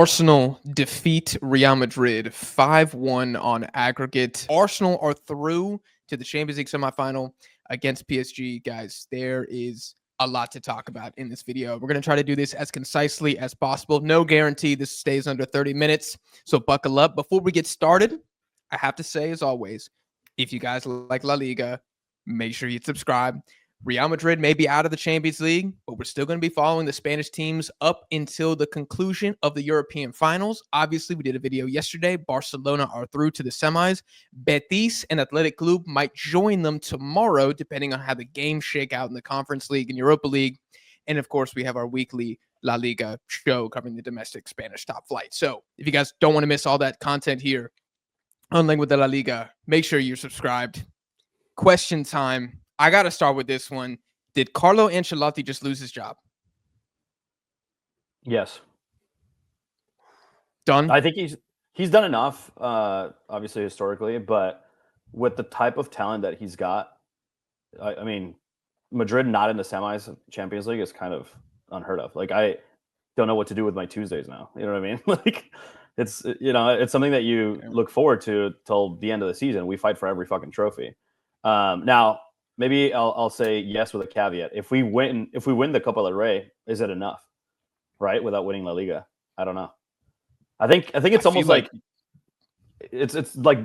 Arsenal defeat Real Madrid 5-1 on aggregate. Arsenal are through to the Champions League semifinal against PSG. Guys, there is a lot to talk about in this video. We're going to try to do this as concisely as possible. No guarantee this stays under 30 minutes, so buckle up. Before we get started, I have to say, as always, if you guys like La Liga, make sure you subscribe. Real Madrid may be out of the Champions League, but we're still going to be following the Spanish teams up until the conclusion of the European finals. Obviously, we did a video yesterday. Barcelona are through to the semis. Betis and Athletic Club might join them tomorrow, depending on how the games shake out in the Conference League and Europa League. And of course, we have our weekly La Liga show covering the domestic Spanish top flight. So if you guys don't want to miss all that content here on Lengua de La Liga, make sure you're subscribed. Question time. I got to start with this one. Did Carlo Ancelotti just lose his job? Yes. Done? I think he's done enough, obviously, historically, but with the type of talent that he's got, I mean, Madrid not in the semis of Champions League is kind of unheard of. Like, I don't know what to do with my Tuesdays now. You know what I mean? Like, it's, it's something that you look forward to till the end of the season. We fight for every fucking trophy. Now, maybe I'll say yes with a caveat. If we win the Copa del Rey, is it enough? Right? Without winning La Liga, I don't know. I think it's almost like it's like,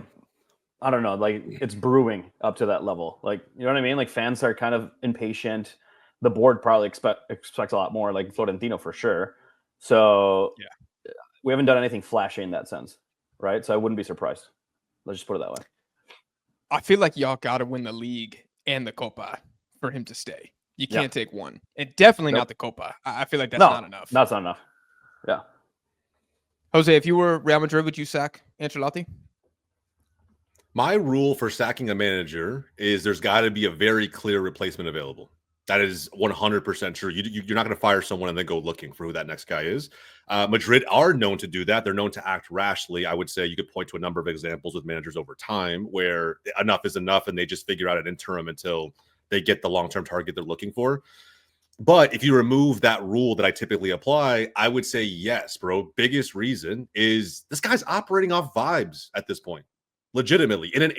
I don't know, like it's brewing up to that level. Like, you know what I mean? Like, fans are kind of impatient. The board probably expects a lot more, like Florentino for sure. So yeah, we haven't done anything flashy in that sense, right? So I wouldn't be surprised. Let's just put it that way. I feel like y'all got to win the league and the Copa for him to stay. You can't take one. And definitely not the Copa. I feel like that's not enough. That's not enough. Yeah. Jose, if you were Real Madrid, would you sack Ancelotti? My rule for sacking a manager is there's got to be a very clear replacement available. That is 100% true. You're not going to fire someone and then go looking for who that next guy is. Madrid are known to do that. They're known to act rashly. I would say you could point to a number of examples with managers over time where enough is enough and they just figure out an interim until they get the long-term target they're looking for. But if you remove that rule that I typically apply, I would say yes, bro. Biggest reason is this guy's operating off vibes at this point. Legitimately. In an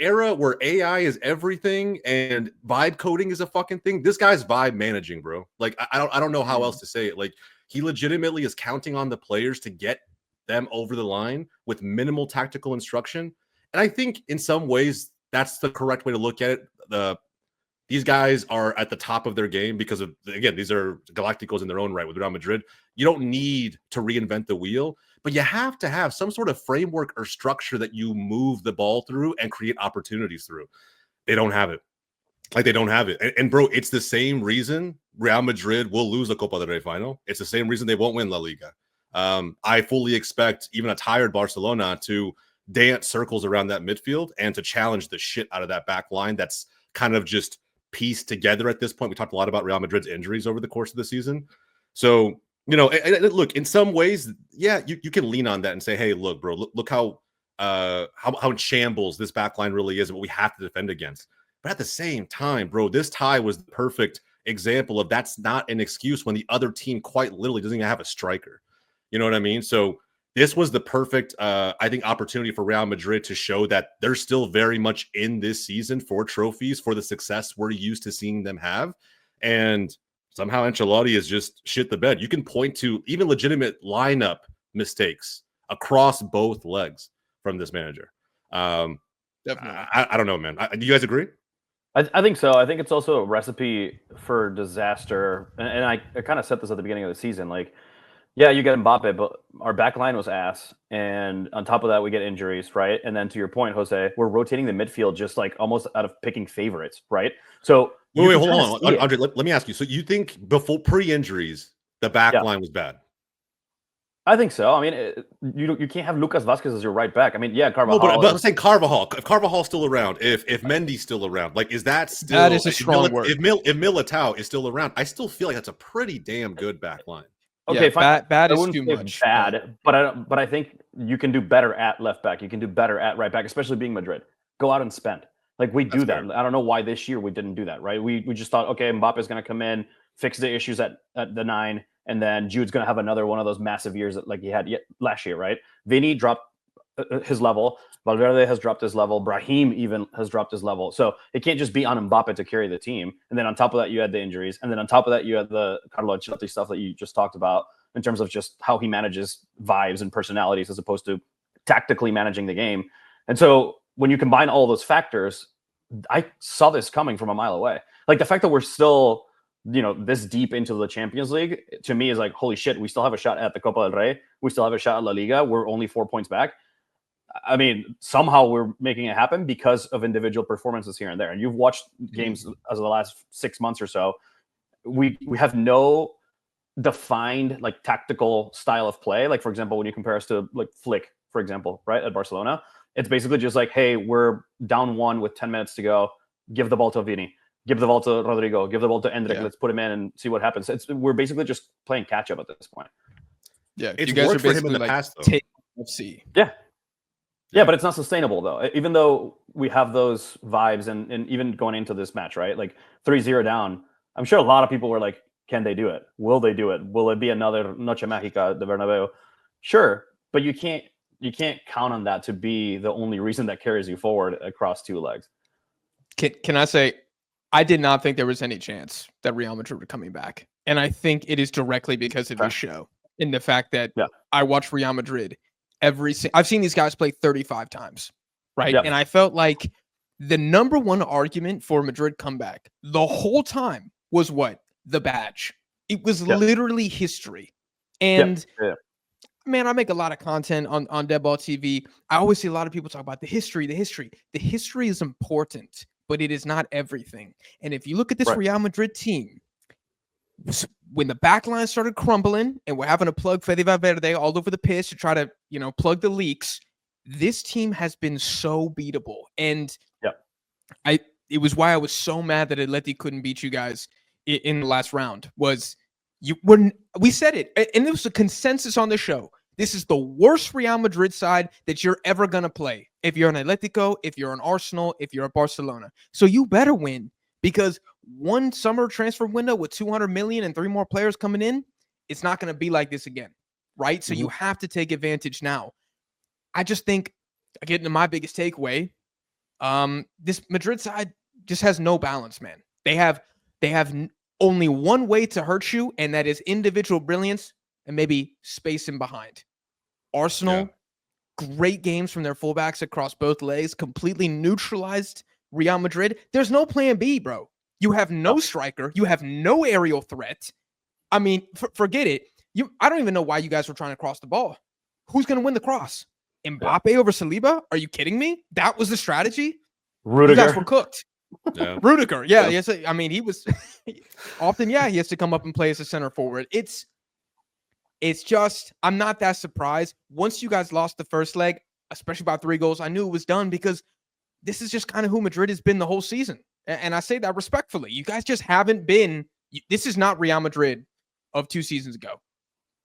era where AI is everything and vibe coding is a fucking thing, this guy's vibe managing, bro. Like, I don't know how else to say it. Like, he legitimately is counting on the players to get them over the line with minimal tactical instruction. And I think in some ways that's the correct way to look at it. These guys are at the top of their game because of, again, these are Galacticos in their own right with Real Madrid. You don't need to reinvent the wheel, but you have to have some sort of framework or structure that you move the ball through and create opportunities through. They don't have it. Like, they don't have it. And bro, it's the same reason Real Madrid will lose the Copa del Rey final. It's the same reason they won't win La Liga. I fully expect even a tired Barcelona to dance circles around that midfield and to challenge the shit out of that back line that's kind of just pieced together at this point. We talked a lot about Real Madrid's injuries over the course of the season. So, look, in some ways, yeah, you can lean on that and say, hey, look, bro, look how in shambles this back line really is and what we have to defend against. But at the same time, bro, this tie was the perfect example of that's not an excuse when the other team quite literally doesn't even have a striker. You know what I mean? So this was the perfect, I think, opportunity for Real Madrid to show that they're still very much in this season for trophies, for the success we're used to seeing them have. And somehow Ancelotti is just shit the bed. You can point to even legitimate lineup mistakes across both legs from this manager. Definitely. I don't know, man. Do you guys agree? I think so. I think it's also a recipe for disaster. And I kind of said this at the beginning of the season. Like, yeah, you get Mbappe, but our back line was ass. And on top of that, we get injuries, right? And then to your point, Jose, we're rotating the midfield just like almost out of picking favorites, right? So wait, hold on. Andre, let me ask you. So you think before pre-injuries, the back line was bad? I think so. I mean, you can't have Lucas Vazquez as your right back. I mean, yeah, Carvajal. No, but I'm saying Carvajal. If Carvajal's still around, if Mendy's still around, like, is that still? That is a strong word. If Militao is still around, I still feel like that's a pretty damn good back line. Okay, yeah, fine. Bad is too much. Bad, but I think you can do better at left back. You can do better at right back, especially being Madrid. Go out and spend. Like, we do that. I don't know why this year we didn't do that, right? We just thought, okay, Mbappe's going to come in, fix the issues at the 9, and then Jude's going to have another one of those massive years like he had last year, right? Vinny dropped his level. Valverde has dropped his level. Brahim even has dropped his level. So it can't just be on Mbappe to carry the team. And then on top of that, you had the injuries. And then on top of that, you had the Carlo Ancelotti stuff that you just talked about in terms of just how he manages vibes and personalities as opposed to tactically managing the game. And so when you combine all those factors, I saw this coming from a mile away. Like the fact that we're still, this deep into the Champions League, to me is like, holy shit, we still have a shot at the Copa del Rey. We still have a shot at La Liga. We're only 4 points back. I mean, somehow we're making it happen because of individual performances here and there. And you've watched games as of the last 6 months or so. We have no defined like tactical style of play. Like, for example, when you compare us to like Flick, for example, right, at Barcelona, it's basically just like, hey, we're down 1 with 10 minutes to go. Give the ball to Vini. Give the ball to Rodrigo. Give the ball to Endrick. Yeah. Let's put him in and see what happens. We're basically just playing catch up at this point. Yeah, it's you guys worked are basically for him in the like past, though. take FC. Yeah, but it's not sustainable, though. Even though we have those vibes and even going into this match, right? Like 3-0 down, I'm sure a lot of people were like, can they do it? Will they do it? Will it be another Noche Mágica de Bernabeu? Sure, but you can't count on that to be the only reason that carries you forward across 2 legs. Can I say, I did not think there was any chance that Real Madrid were coming back. And I think it is directly because of this show and the fact that I watched Real Madrid I've seen these guys play 35 times, right? Yep. And I felt like the number one argument for Madrid comeback the whole time was what? The badge. It was literally history. And man, I make a lot of content on Dead Ball TV. I always see a lot of people talk about the history. The history is important, but it is not everything. And if you look at this Real Madrid team, when the back line started crumbling and we're having to plug Fede Valverde all over the pitch to try to, plug the leaks, this team has been so beatable. And it was why I was so mad that Atleti couldn't beat you guys in the last round. We said it, and it was a consensus on the show. This is the worst Real Madrid side that you're ever going to play. If you're an Atletico, if you're an Arsenal, if you're a Barcelona. So you better win. Because one summer transfer window with 200 million and 3 more players coming in, it's not going to be like this again, right? So you have to take advantage now. I just think, getting to my biggest takeaway, this Madrid side just has no balance, man. They have only one way to hurt you, and that is individual brilliance and maybe spacing behind. Arsenal, great games from their fullbacks across both legs, completely neutralized Real Madrid. There's no plan B, bro. You have no striker. You have no aerial threat. I mean, forget it. I don't even know why you guys were trying to cross the ball. Who's going to win the cross? Mbappe over Saliba? Are you kidding me? That was the strategy? Rudiger. You guys were cooked. Rudiger. Yeah. Yes. I mean, he was often, he has to come up and play as a center forward. It's just, I'm not that surprised. Once you guys lost the first leg, especially by 3 goals, I knew it was done because this is just kind of who Madrid has been the whole season. And I say that respectfully. You guys just haven't been – this is not Real Madrid of 2 seasons ago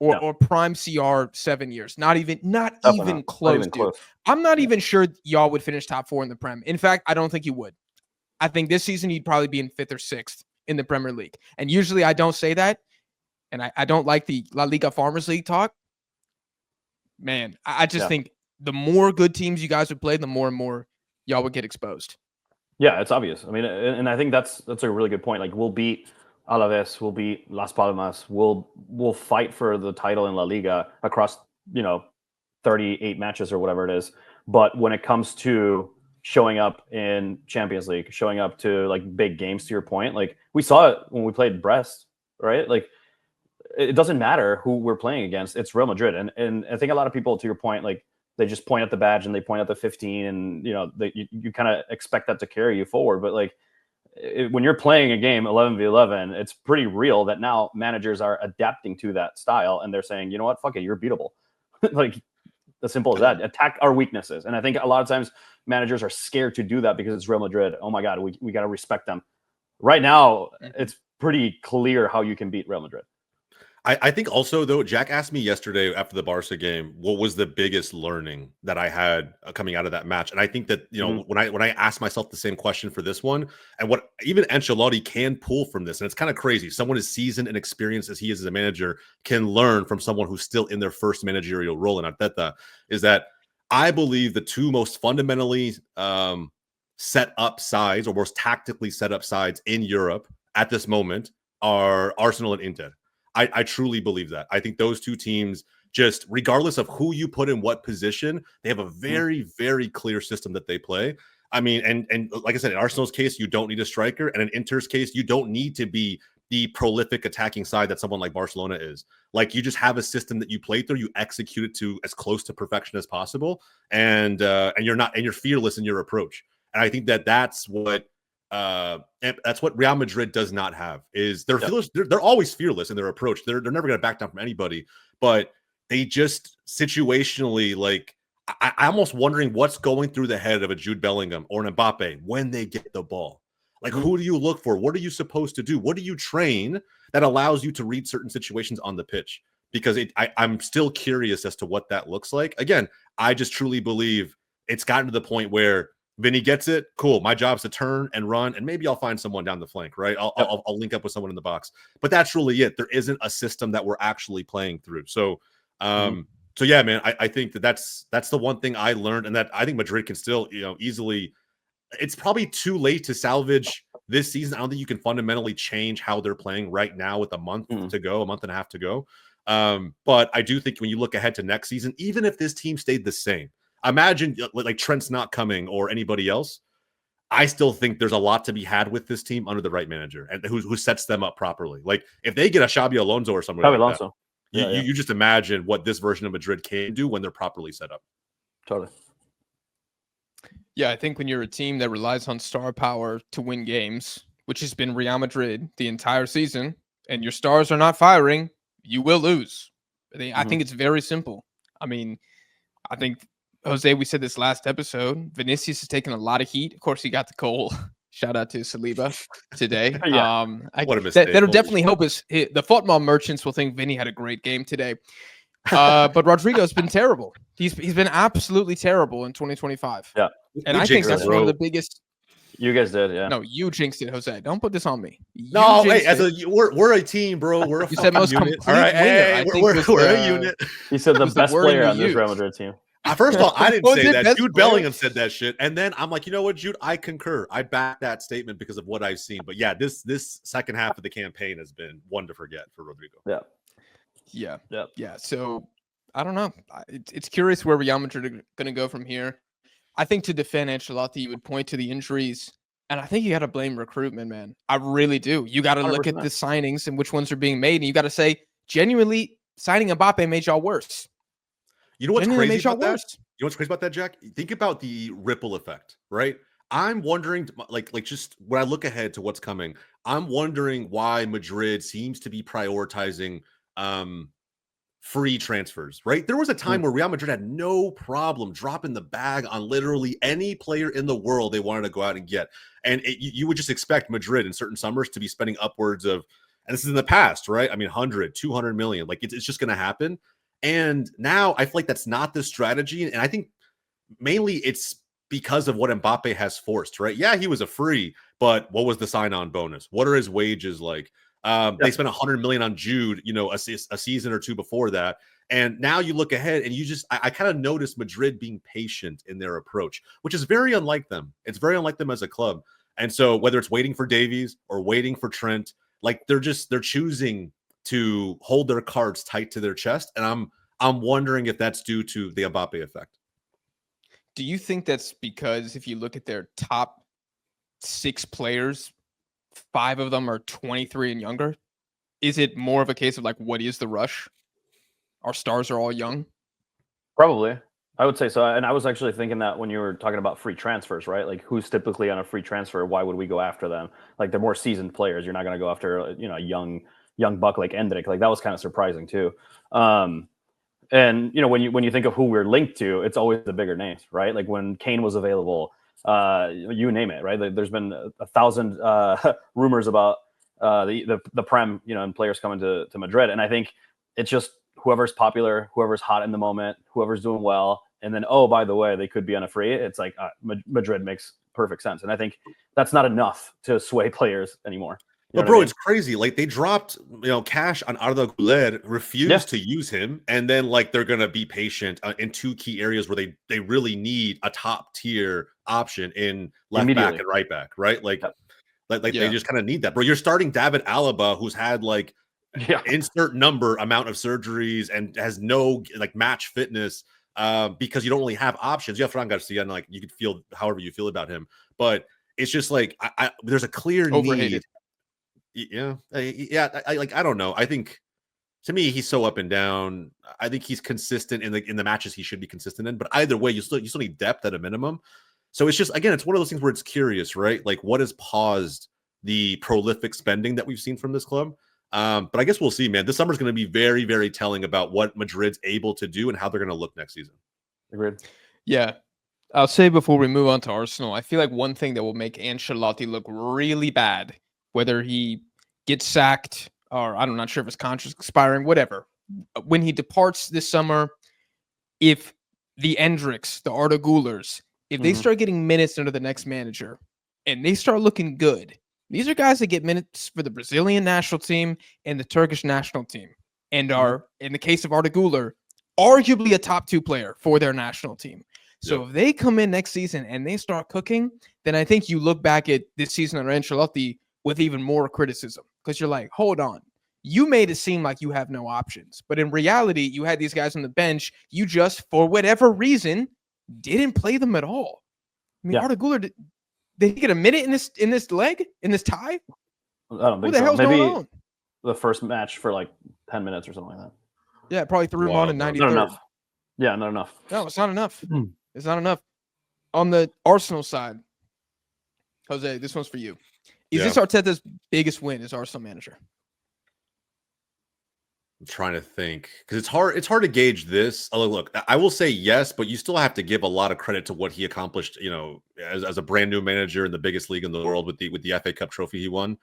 or prime CR 7 years. Not even close, dude. I'm not even sure y'all would finish top 4 in the Prem. In fact, I don't think you would. I think this season you'd probably be in 5th or 6th in the Premier League. And usually I don't say that, and I don't like the La Liga Farmers League talk. Man, I just think the more good teams you guys would play, the more and more – y'all would get exposed. Yeah, it's obvious. I mean, and I think that's a really good point. Like, we'll beat Alaves, we'll beat Las Palmas, we'll fight for the title in La Liga across 38 matches or whatever it is. But when it comes to showing up in Champions League, showing up to like big games, to your point, like we saw it when we played Brest, right? Like, it doesn't matter who we're playing against; it's Real Madrid. And I think a lot of people, to your point, like, they just point at the badge and they point at the 15 and, you kind of expect that to carry you forward. But like when you're playing a game 11v11, it's pretty real that now managers are adapting to that style. And they're saying, you know what, fuck it, you're beatable. Like as simple as that. Attack our weaknesses. And I think a lot of times managers are scared to do that because it's Real Madrid. Oh my God, we got to respect them. Right now, it's pretty clear how you can beat Real Madrid. I think also though, Jack asked me yesterday after the Barca game, what was the biggest learning that I had coming out of that match, and I think that when I asked myself the same question for this one, and what even Ancelotti can pull from this, and it's kind of crazy. Someone as seasoned and experienced as he is as a manager can learn from someone who's still in their first managerial role in Arteta, is that I believe the two most fundamentally set up sides, or most tactically set up sides in Europe at this moment are Arsenal and Inter. I truly believe that. I think those two teams, just regardless of who you put in what position, they have a very, very clear system that they play. I mean, and like I said, in Arsenal's case, you don't need a striker, and in Inter's case, you don't need to be the prolific attacking side that someone like Barcelona is. Like, you just have a system that you play through, you execute it to as close to perfection as possible, and you're fearless in your approach. And I think that's what Real Madrid does not have. Is they're fearless, they're always fearless in their approach. They're never going to back down from anybody, but they just situationally, like, I'm almost wondering what's going through the head of a Jude Bellingham or an Mbappe when they get the ball. Like, who do you look for? What are you supposed to do? What do you train that allows you to read certain situations on the pitch? Because I'm still curious as to what that looks like. Again, I just truly believe it's gotten to the point where Vinny gets it. Cool. My job's to turn and run, and maybe I'll find someone down the flank, right? I'll link up with someone in the box. But that's really it. There isn't a system that we're actually playing through. So, so yeah, man, I think that's the one thing I learned, and that I think Madrid can still, easily. It's probably too late to salvage this season. I don't think you can fundamentally change how they're playing right now with a month to go, a month and a half to go. But I do think when you look ahead to next season, even if this team stayed the same, imagine like Trent's not coming or anybody else, I still think there's a lot to be had with this team under the right manager and who sets them up properly. Like, if they get a Xabi Alonso or somebody like that, you just imagine what this version of Madrid can do when they're properly set up. Totally. Yeah, I think when you're a team that relies on star power to win games, which has been Real Madrid the entire season, and your stars are not firing, you will lose. I think it's very simple. I mean, I think, Jose, we said this last episode, Vinicius has taken a lot of heat. Of course, he got the goal. Shout out to Saliba today. What a mistake. That'll definitely help us. The football merchants will think Vinny had a great game today. But Rodrigo's been terrible. He's been absolutely terrible in 2025. Yeah. And I think that's one of the biggest. You guys did, yeah. No, you jinxed it, Jose. Don't put this on me. No, hey, we're a team, bro. We're a you said most unit. complete All right, winner. we're a unit. He said the best player on this Real Madrid team. First of all, I didn't say that. Jude Bellingham said that shit. And then I'm like, you know what, Jude? I concur. I back that statement because of what I've seen. But yeah, this second half of the campaign has been one to forget for Rodrigo. Yeah. So I don't know. It's curious where Real Madrid are going to go from here. I think to defend Ancelotti, you would point to the injuries. And I think you got to blame recruitment, man. I really do. You got to look at the signings and which ones are being made. And you got to say, genuinely, signing Mbappe made y'all worse. You know what's crazy about that? You know what's crazy about that, Jack? Think about the ripple effect, right? I'm wondering, like just when I look ahead to what's coming, I'm wondering why Madrid seems to be prioritizing free transfers, right? There was a time where Real Madrid had no problem dropping the bag on literally any player in the world they wanted to go out and get. And you would just expect Madrid in certain summers to be spending upwards of, and this is in the past, right? I mean, 100, 200 million. Like, it's just going to happen. And now I feel like that's not the strategy. And I think mainly it's because of what Mbappe has forced, right? Yeah, he was a free, but what was the sign-on bonus? What are his wages like? They spent 100 million on Jude, a season or two before that. And now you look ahead and I kind of notice Madrid being patient in their approach, which is very unlike them. It's very unlike them as a club. And so whether it's waiting for Davies or waiting for Trent, like they're choosing to hold their cards tight to their chest. And I'm wondering if that's due to the Mbappe effect. Do you think that's because if you look at their top 6 players, 5 of them are 23 and younger? Is it more of a case of like, what is the rush? Our stars are all young? Probably. I would say so. And I was actually thinking that when you were talking about free transfers, right? Like, who's typically on a free transfer? Why would we go after them? Like, they're more seasoned players. You're not going to go after, a young buck like Endrick. Like, that was kind of surprising too. And when you think of who we're linked to, it's always the bigger names, right? Like when Kane was available, you name it, right? There's been 1,000 rumors about the Prem, and players coming to Madrid. And I think it's just whoever's popular, whoever's hot in the moment, whoever's doing well. And then, oh, by the way, they could be on a free. It's like Madrid makes perfect sense. And I think that's not enough to sway players anymore. But bro, it's crazy. Like they dropped, cash on Arda Güler, refused to use him, and then like they're gonna be patient in two key areas where they really need a top tier option in left back and right back, right? Like they just kind of need that, bro. You're starting David Alaba, who's had like insert number amount of surgeries and has no like match fitness because you don't really have options. You have Fran Garcia, and like you could feel however you feel about him, but it's just like there's a clear need. Yeah. I don't know. I think to me, he's so up and down. I think he's consistent in the matches he should be consistent in, but either way, you still need depth at a minimum. So it's just, again, it's one of those things where it's curious, right? Like what has paused the prolific spending that we've seen from this club? But I guess we'll see, man. This summer is going to be very, very telling about what Madrid's able to do and how they're going to look next season. Agreed. Yeah. I'll say before we move on to Arsenal, I feel like one thing that will make Ancelotti look really bad, whether he gets sacked or I'm not sure if his contract's expiring, whatever. When he departs this summer, if the Endricks, the Arda Gülers, if they start getting minutes under the next manager and they start looking good, these are guys that get minutes for the Brazilian national team and the Turkish national team and are, in the case of Arda Güler, arguably a top 2 player for their national team. So if they come in next season and they start cooking, then I think you look back at this season under Ancelotti with even more criticism because you're like, hold on, you made it seem like you have no options. But in reality, you had these guys on the bench. You just, for whatever reason, didn't play them at all. I mean, Arda Güler, did he get a minute in this leg, in this tie? I don't think so. What the hell's going on? The first match for like 10 minutes or something like that. Yeah, probably threw him on in 93rd. Not enough. Yeah, not enough. No, it's not enough. It's not enough. On the Arsenal side, Jose, this one's for you. Is this Arteta's biggest win as Arsenal manager? I'm trying to think because it's hard to gauge this. Look, I will say yes, but you still have to give a lot of credit to what he accomplished, as a brand new manager in the biggest league in the world with the FA Cup trophy he won.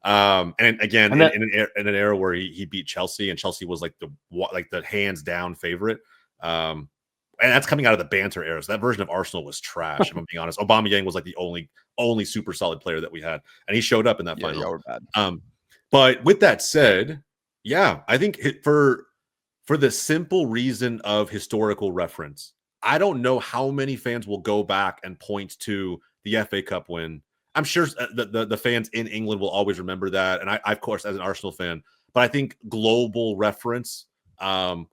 And again, in an era where he beat Chelsea, and Chelsea was like the hands down favorite. And that's coming out of the banter era. So that version of Arsenal was trash. If I'm being honest, Aubameyang was like the only super solid player that we had, and he showed up in that final. Y'all were bad. But with that said, I think for the simple reason of historical reference, I don't know how many fans will go back and point to the FA Cup win. I'm sure the fans in England will always remember that, and I of course as an Arsenal fan, but I think global reference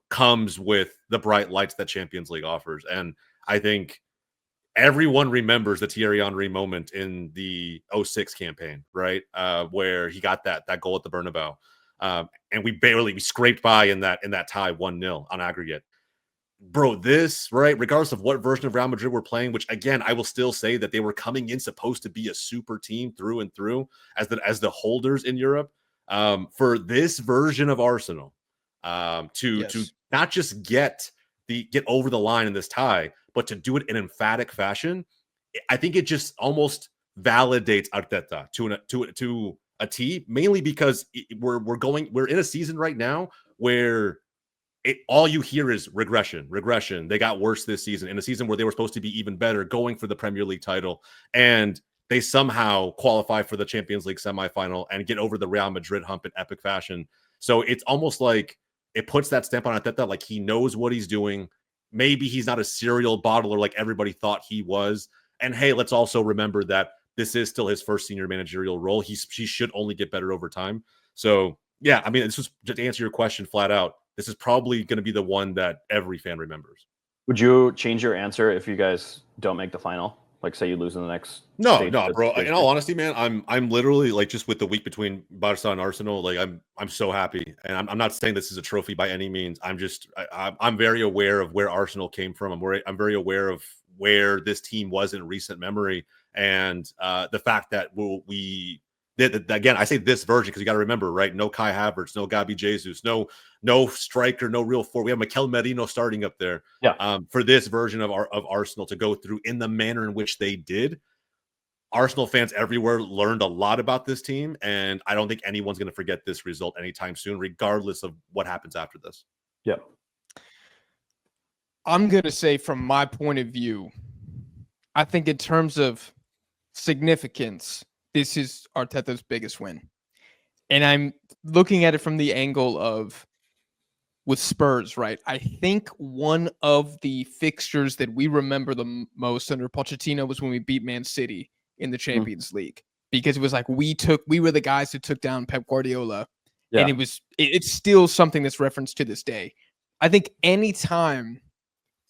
comes with the bright lights that Champions League offers. And I think everyone remembers the Thierry Henry moment in the 06 campaign, right? Where he got that goal at the Bernabeu. And we scraped by in that tie 1-0 on aggregate. Bro, this, right, regardless of what version of Real Madrid we're playing, which again, I will still say that they were coming in supposed to be a super team through and through as the holders in Europe. For this version of Arsenal, to not just get over the line in this tie, but to do it in emphatic fashion, I think it just almost validates Arteta to a T, mainly because we're in a season right now where all you hear is regression. They got worse this season, in a season where they were supposed to be even better, going for the Premier League title, and they somehow qualify for the Champions League semifinal and get over the Real Madrid hump in epic fashion. So it's almost like it puts that stamp on Arteta, like he knows what he's doing. Maybe he's not a serial bottler like everybody thought he was. And hey, let's also remember that this is still his first senior managerial role. He should only get better over time. So yeah, I mean, this was to answer your question flat out. This is probably going to be the one that every fan remembers. Would you change your answer if you guys don't make the final? Like, say you lose in the next. No, bro. In all honesty, man, I'm literally like, just with the week between Barca and Arsenal, like I'm so happy. And I'm not saying this is a trophy by any means. I'm very aware of where Arsenal came from. I'm very aware of where this team was in recent memory, and the fact that again, I say this version because you got to remember, right? No Kai Havertz, no Gabi Jesus, no striker, no real forward. We have Mikel Merino starting up there. Yeah. For this version of Arsenal to go through in the manner in which they did, Arsenal fans everywhere learned a lot about this team, and I don't think anyone's going to forget this result anytime soon, regardless of what happens after this. Yep. I'm going to say, from my point of view, I think in terms of significance, this is Arteta's biggest win. And I'm looking at it from the angle of with Spurs, right? I think one of the fixtures that we remember the most under Pochettino was when we beat Man City in the Champions League, because it was like we were the guys who took down Pep Guardiola. Yeah. And it's still something that's referenced to this day. I think anytime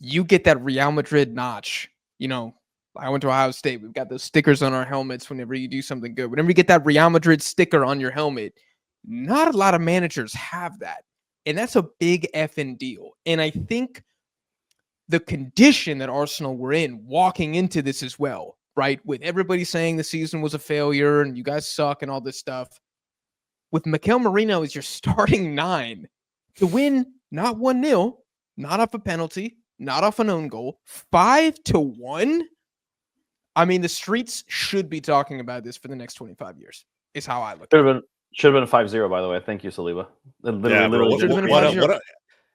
you get that Real Madrid notch, I went to Ohio State. We've got those stickers on our helmets whenever you do something good. Whenever you get that Real Madrid sticker on your helmet, not a lot of managers have that. And that's a big effing deal. And I think the condition that Arsenal were in walking into this as well, right? With everybody saying the season was a failure and you guys suck and all this stuff. With Mikel Merino as your starting 9 to win not 1-0, not off a penalty, not off an own goal, 5-1. I mean, the streets should be talking about this for the next 25 years, is how I look at it. Should have been 5-0, by the way. Thank you, Saliba.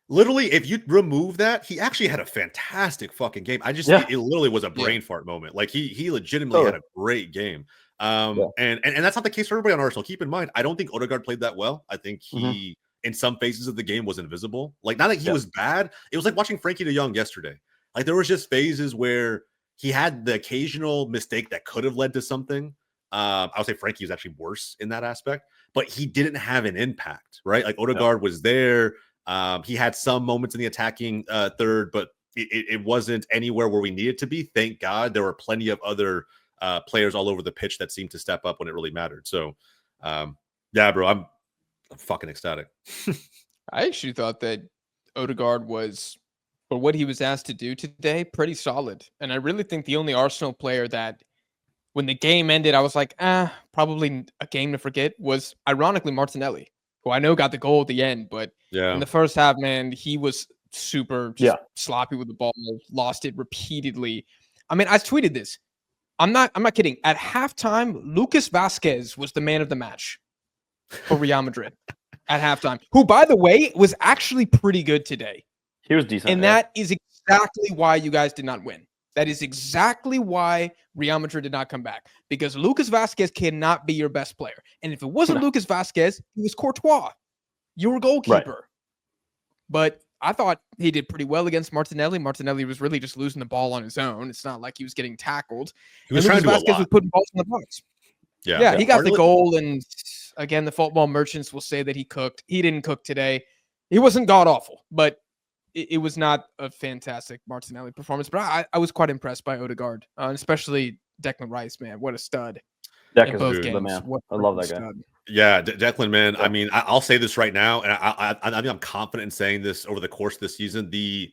Literally, if you remove that, he actually had a fantastic fucking game. It literally was a brain fart moment. Like he legitimately had a great game. And that's not the case for everybody on Arsenal. Keep in mind, I don't think Odegaard played that well. I think he in some phases of the game was invisible. Like, not that he was bad. It was like watching Frankie de Jong yesterday. Like, there was just phases where he had the occasional mistake that could have led to something. I would say Frankie is actually worse in that aspect, but he didn't have an impact, right? Like, Odegaard was there. He had some moments in the attacking third, but it wasn't anywhere where we needed to be. Thank God. There were plenty of other players all over the pitch that seemed to step up when it really mattered. So, yeah, bro, I'm fucking ecstatic. I actually thought that Odegaard was, for what he was asked to do today, pretty solid. And I really think the only Arsenal player that, when the game ended, I was like, probably a game to forget, was ironically Martinelli, who I know got the goal at the end, but in the first half, man, he was super sloppy with the ball, lost it repeatedly. I mean, I tweeted this. I'm not kidding. At halftime, Lucas Vazquez was the man of the match for Real Madrid at halftime, who, by the way, was actually pretty good today. He was decent. And that is exactly why you guys did not win. That is exactly why Real Madrid did not come back, because Lucas Vazquez cannot be your best player. And if it wasn't Lucas Vazquez, it was Courtois, your goalkeeper. Right. But I thought he did pretty well against Martinelli. Martinelli was really just losing the ball on his own. It's not like he was getting tackled. He was trying to do a lot. Was putting balls in the box. Yeah, he got the goal. And again, the football merchants will say that he cooked. He didn't cook today. He wasn't god-awful, but it was not a fantastic Martinelli performance. But I was quite impressed by Odegaard, especially Declan Rice, man. What a stud. Declan's both games. Man. I love that guy. Yeah, Declan, man. I mean, I'll say this right now, and I think I'm confident in saying this over the course of this season. The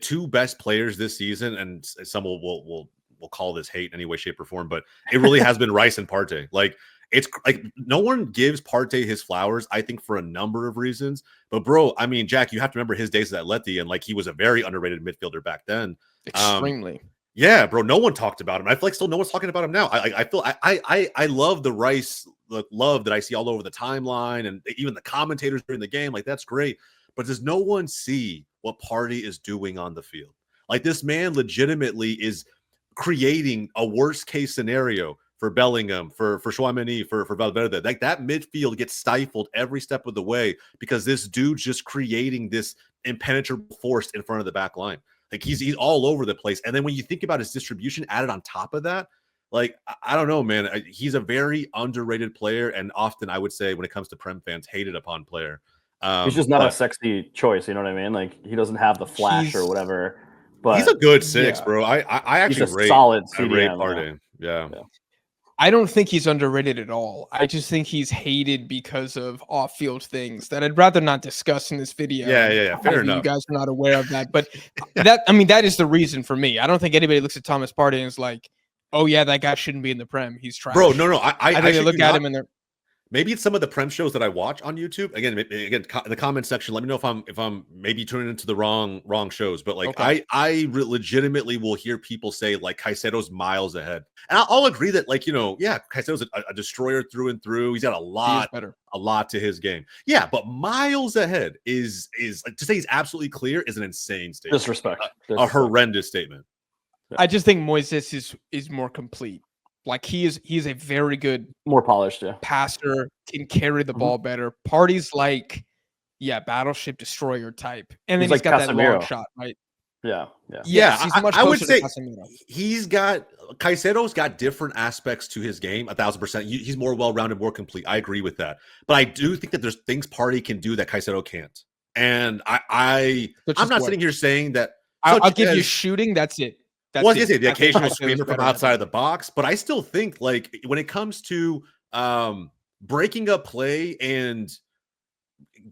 two best players this season, and some will call this hate in any way, shape, or form, but it really has been Rice and Partey. Like, it's like no one gives Partey his flowers, I think, for a number of reasons. But bro, I mean, Jack, you have to remember his days at Atleti, and like he was a very underrated midfielder back then. Extremely. Yeah, bro. No one talked about him. I feel like still no one's talking about him now. I love the Rice love that I see all over the timeline and even the commentators during the game. Like, that's great. But does no one see what Partey is doing on the field? Like, this man legitimately is creating a worst case scenario for Bellingham, for Tchouaméni, for Valverde. Like, that midfield gets stifled every step of the way because this dude's just creating this impenetrable force in front of the back line. Like, he's all over the place. And then when you think about his distribution added on top of that, like, I don't know, man. He's a very underrated player, and often I would say when it comes to Prem fans, hated upon player. He's just not a sexy choice, you know what I mean? Like, he doesn't have the flash or whatever. But he's a good six, bro. I actually rate solid CDM, Partey. Yeah. I don't think he's underrated at all. I just think he's hated because of off-field things that I'd rather not discuss in this video. Yeah. Fair enough. You guys are not aware of that, but that is the reason for me. I don't think anybody looks at Thomas Partey and is like, "Oh yeah, that guy shouldn't be in the Prem. He's trash." Bro, no. I think they look at him and they're. maybe it's some of the Prem shows that I watch on YouTube. Again, in the comment section, let me know if I'm maybe tuning into the wrong shows. But like, Okay. I legitimately will hear people say like Caicedo's miles ahead, and I'll agree that like, yeah, Caicedo's a destroyer through and through. He's got He is better. a lot to his game. Yeah, but miles ahead is like, to say he's absolutely clear is an insane statement. Disrespect. A horrendous statement. I just think Moises is more complete. Like he's a very good, more polished, passer, can carry the ball better. Party's like, battleship destroyer type, and then he's he's like got that long Casemiro. shot, right? Yeah. Yes, he's much I would closer say to Casemiro. Caicedo's got different aspects to his game, 1,000%. He's more well-rounded, more complete. I agree with that, but I do think that there's things Party can do that Caicedo can't. And I'm not sitting here saying that. I'll give you shooting. That's it. Well, I was gonna say the I think occasional Caicedo's screamer from better at outside of the box, but I still think like when it comes to breaking up play and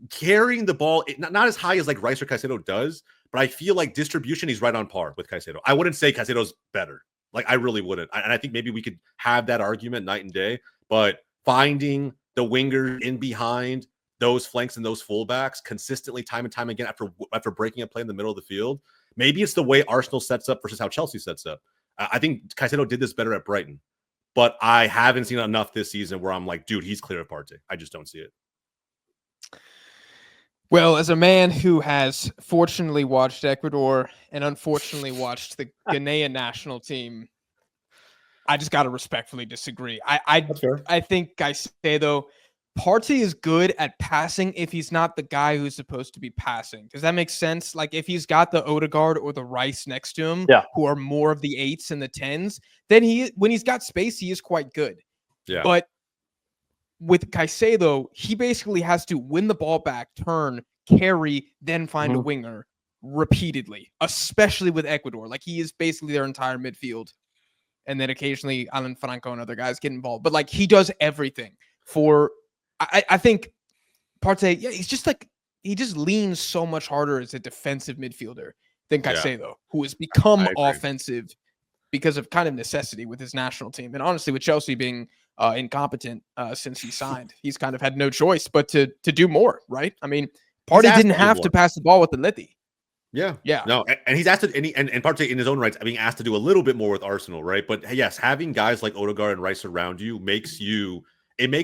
carrying the ball, not as high as like Rice or Caicedo does, but I feel like distribution, he's right on par with Caicedo. I wouldn't say Caicedo's better. Like, I really wouldn't. And I think maybe we could have that argument night and day, but finding the winger in behind those flanks and those fullbacks consistently time and time again after breaking a play in the middle of the field, maybe it's the way Arsenal sets up versus how Chelsea sets up. I think Caicedo did this better at Brighton, but I haven't seen enough this season where I'm like, dude, he's clear of Partey. I just don't see it. Well, as a man who has fortunately watched Ecuador and unfortunately watched the Ghanaian national team, I just got to respectfully disagree. I think Caicedo, Partey is good at passing if he's not the guy who's supposed to be passing. Does that make sense? Like if he's got the Odegaard or the Rice next to him, who are more of the 8s and the 10s, then when he's got space, he is quite good. Yeah. But with Caicedo, he basically has to win the ball back, turn, carry, then find a winger repeatedly, especially with Ecuador. Like he is basically their entire midfield. And then occasionally Alan Franco and other guys get involved. But like he does everything for, I think Partey, he's just like, he just leans so much harder as a defensive midfielder than Caicedo, who has become offensive because of kind of necessity with his national team. And honestly, with Chelsea being incompetent since he signed, he's kind of had no choice but to do more, right? I mean, Partey didn't have to pass the ball with Atleti. Yeah. No, and he's asked to, and Partey in his own rights, being asked to do a little bit more with Arsenal, right? But yes, having guys like Odegaard and Rice around you makes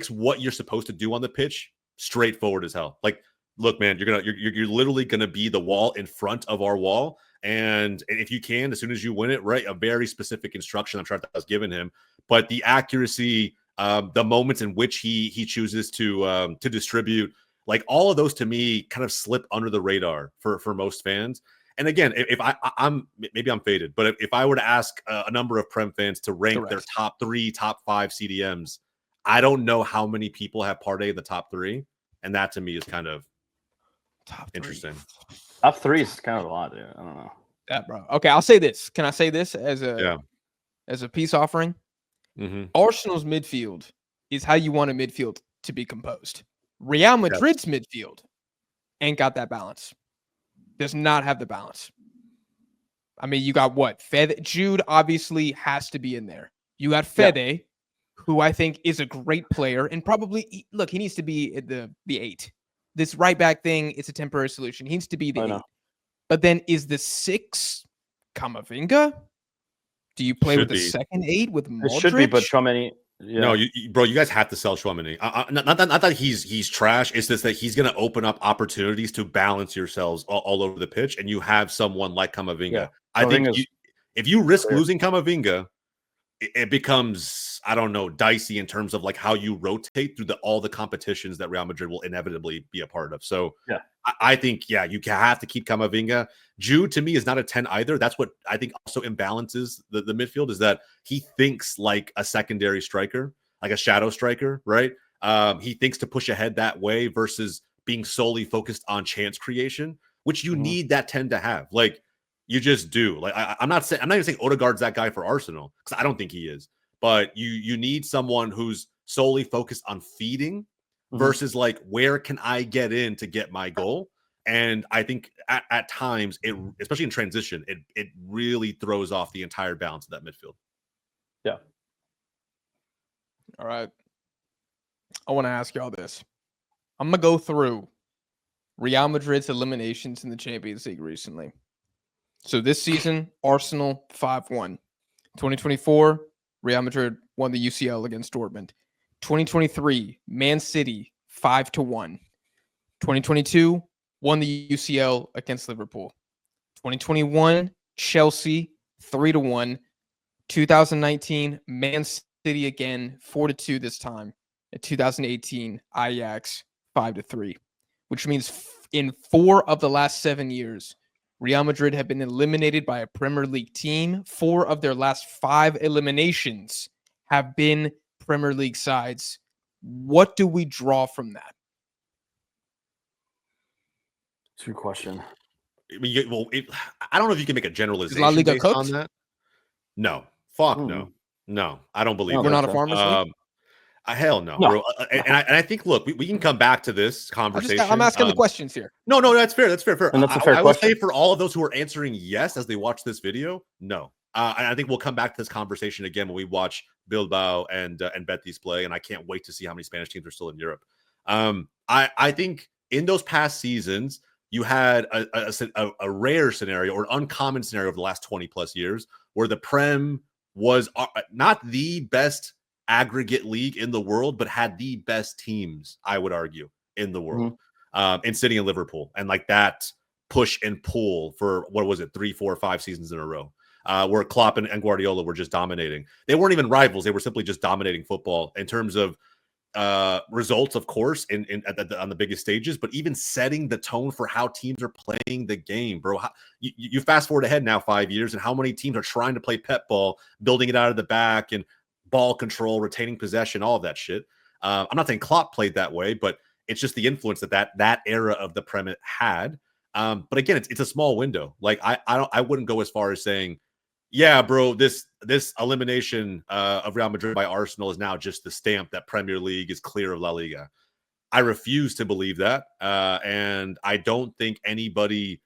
what you're supposed to do on the pitch straightforward as hell. Like, look, man, you're literally gonna be the wall in front of our wall. And if you can, as soon as you win it, right, a very specific instruction I'm sure that was given him, but the accuracy, the moments in which he chooses to distribute, like all of those to me kind of slip under the radar for most fans. And again, if I'm maybe I'm faded, but if I were to ask a number of Prem fans to rank their top 3, top 5 CDMs, I don't know how many people have Partey in the top 3, and that to me is kind of interesting. Top 3 is kind of a lot, dude. I don't know. Yeah, bro. Okay, I'll say this. Can I say this as a peace offering? Arsenal's midfield is how you want a midfield to be composed. Real Madrid's midfield ain't got that balance. Does not have the balance. I mean, you got what? Jude obviously has to be in there. You got Fede, who I think is a great player, and probably look, he needs to be at the 8. This right back thing, it's a temporary solution. He needs to be the 8. But then is the 6 Camavinga? Do you play with the second 8 with Modric? It should be, but Tchouaméni. Yeah. No, bro, you guys have to sell Tchouaméni. Not that he's trash. It's just that he's going to open up opportunities to balance yourselves all over the pitch, and you have someone like Camavinga. Yeah. I think if you risk losing Camavinga, it becomes, I don't know, dicey in terms of like how you rotate through all the competitions that Real Madrid will inevitably be a part of. So I think, you have to keep Camavinga. Jude, to me, is not a 10 either. That's what I think also imbalances the midfield, is that he thinks like a secondary striker, like a shadow striker, right? He thinks to push ahead that way versus being solely focused on chance creation, which you need that 10 to have. Like, you just do. Like, I'm not even saying Odegaard's that guy for Arsenal, because I don't think he is. But you need someone who's solely focused on feeding versus like, where can I get in to get my goal? And I think at times, especially in transition, it really throws off the entire balance of that midfield. Yeah. All right. I want to ask y'all this. I'm going to go through Real Madrid's eliminations in the Champions League recently. So this season, Arsenal 5-1. 2024, Real Madrid won the UCL against Dortmund. 2023, Man City 5-1. 2022, won the UCL against Liverpool. 2021, Chelsea 3-1. 2019, Man City again 4-2 this time. And 2018, Ajax 5-3, which means in 4 of the last 7 years, Real Madrid have been eliminated by a Premier League team. 4 of their last 5 eliminations have been Premier League sides. What do we draw from that? It's a good question. I mean, I don't know if you can make a generalization La Liga based cooked? on that. No, fuck no, no, I don't believe. We're that. not a farmers league? Hell no, No. bro. And I think, look, we can come back to this conversation. I'm asking the questions here. No, that's fair. That's fair. And that's a fair I will question. say for all of those who are answering yes as they watch this video, no. And I think we'll come back to this conversation again when we watch Bilbao and Betis play. And I can't wait to see how many Spanish teams are still in Europe. I think in those past seasons, you had a rare scenario or an uncommon scenario over the last 20 plus years where the Prem was not the best aggregate league in the world, but had the best teams, I would argue, in the world. In City and Liverpool, and like that push and pull for what was it, 3, 4, 5 seasons in a row, where Klopp and Guardiola were just dominating. They weren't even rivals; they were simply just dominating football in terms of results, of course, on the biggest stages, but even setting the tone for how teams are playing the game, bro. You fast forward ahead now 5 years, and how many teams are trying to play pep ball, building it out of the back and ball control, retaining possession, all of that shit. I'm not saying Klopp played that way, but it's just the influence that era of the Prem had. But again, it's a small window. Like I wouldn't go as far as saying, yeah, bro, this elimination of Real Madrid by Arsenal is now just the stamp that Premier League is clear of La Liga. I refuse to believe that, and I don't think anybody.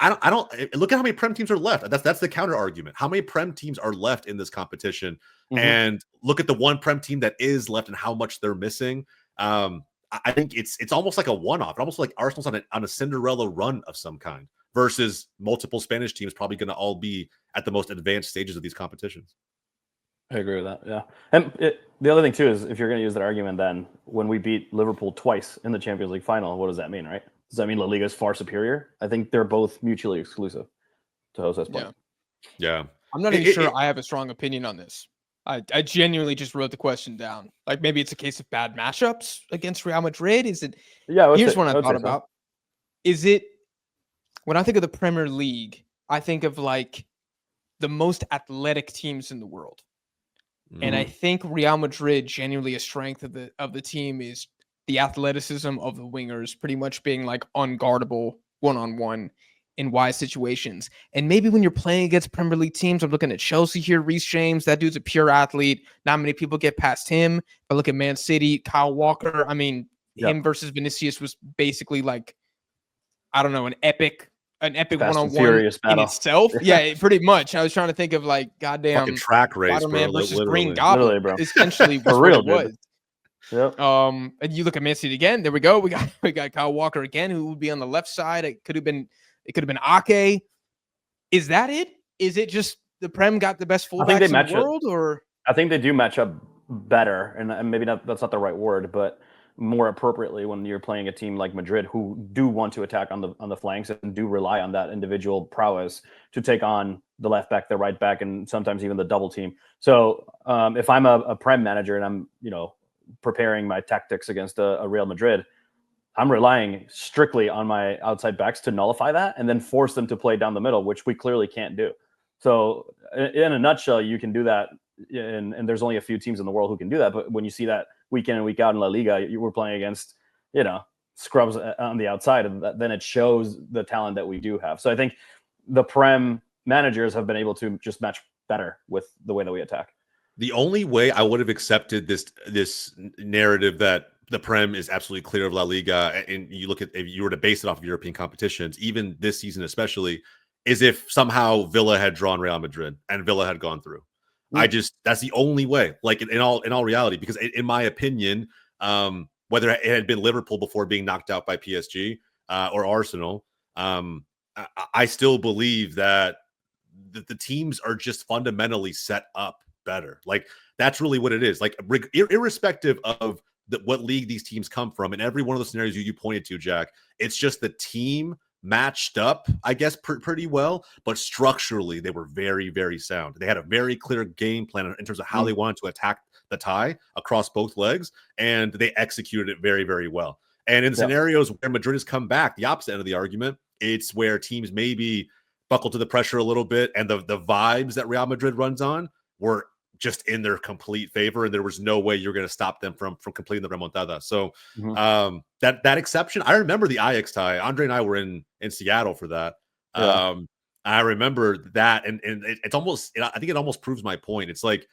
I don't look at how many Prem teams are left. That's the counter argument. How many Prem teams are left in this competition? And look at the one Prem team that is left and how much they're missing. I think it's almost like a one-off. Almost like Arsenal's on a Cinderella run of some kind versus multiple Spanish teams probably going to all be at the most advanced stages of these competitions. I agree with that. Yeah. And the other thing too is if you're going to use that argument, then when we beat Liverpool twice in the Champions League final, what does that mean, right? Does that mean La Liga is far superior? I think they're both mutually exclusive, to Jose's point. Yeah. I'm not even sure I have a strong opinion on this. I genuinely just wrote the question down. Like maybe it's a case of bad matchups against Real Madrid. Is it? Yeah. Here's what I thought about. Is it when I think of the Premier League, I think of like the most athletic teams in the world. And I think Real Madrid, genuinely a strength of the team is the athleticism of the wingers pretty much being like unguardable one-on-one in wide situations. And maybe when you're playing against Premier League teams, I'm looking at Chelsea here, Reece James, that dude's a pure athlete. Not many people get past him. If I look at Man City, Kyle Walker, I mean, him versus Vinicius was basically like, I don't know, an epic one-on-one in itself. Yeah, pretty much. I was trying to think of like goddamn fucking track race, Spider-Man bro, versus literally. Green Goblin. Bro. Essentially, For real, what it was. Yep. And you look at Man City again. There we go. We got Kyle Walker again, who would be on the left side. It could have been Ake. Is that it? Is it just the Prem got the best fullbacks in the world, or I think they do match up better, and maybe that's not the right word, but more appropriately when you're playing a team like Madrid who do want to attack on the flanks and do rely on that individual prowess to take on the left back, the right back, and sometimes even the double team. So if I'm a Prem manager and I'm preparing my tactics against a Real Madrid, I'm relying strictly on my outside backs to nullify that and then force them to play down the middle, which we clearly can't do. So in a nutshell, you can do that. And there's only a few teams in the world who can do that. But when you see that week in and week out in La Liga, you were playing against, scrubs on the outside, and then it shows the talent that we do have. So I think the Prem managers have been able to just match better with the way that we attack. The only way I would have accepted this narrative that the Prem is absolutely clear of La Liga, and you look at, if you were to base it off of European competitions, even this season especially, is if somehow Villa had drawn Real Madrid and Villa had gone through. That's the only way, like in all reality, because in my opinion, whether it had been Liverpool before being knocked out by PSG or Arsenal. I still believe that the teams are just fundamentally set up better. Like that's really what it is. Like irrespective of what league these teams come from, in every one of the scenarios you pointed to, Jack, it's just the team matched up, I guess, pretty well, but structurally they were very, very sound. They had a very clear game plan in terms of how they wanted to attack the tie across both legs, and they executed it very, very well. And in scenarios where Madrid has come back, the opposite end of the argument, it's where teams maybe buckle to the pressure a little bit, and the vibes that Real Madrid runs on were just in their complete favor, and there was no way you're going to stop them from completing the remontada. So that exception, I remember the Ajax tie. Andre and I were in Seattle for that. I remember that, and it's almost, I think it almost proves my point. It's like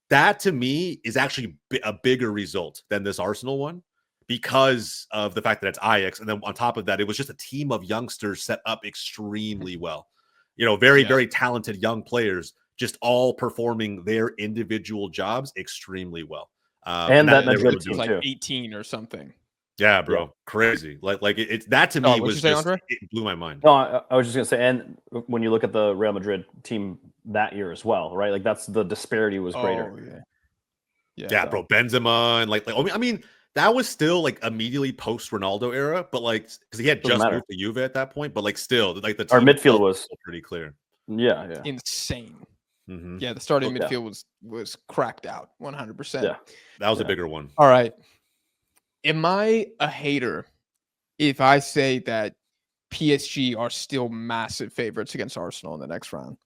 that to me is actually a bigger result than this Arsenal one, because of the fact that it's Ajax, and then on top of that, it was just a team of youngsters set up extremely well. Very, very talented young players, just all performing their individual jobs extremely well. And that Madrid team like 18 or something. Yeah, bro, yeah. Crazy. Like it's that to me was just, it blew my mind. No, I was just gonna say, and when you look at the Real Madrid team that year as well, right? Like that's the disparity was greater. Yeah, bro, Benzema and I mean, that was still like immediately post Ronaldo era, but like because he had just moved to Juve at that point, but like still like our midfield was pretty clear. Yeah. Insane. Yeah, the starting midfield was cracked out 100%. Yeah, that was a bigger one. All right. Am I a hater if I say that PSG are still massive favorites against Arsenal in the next round?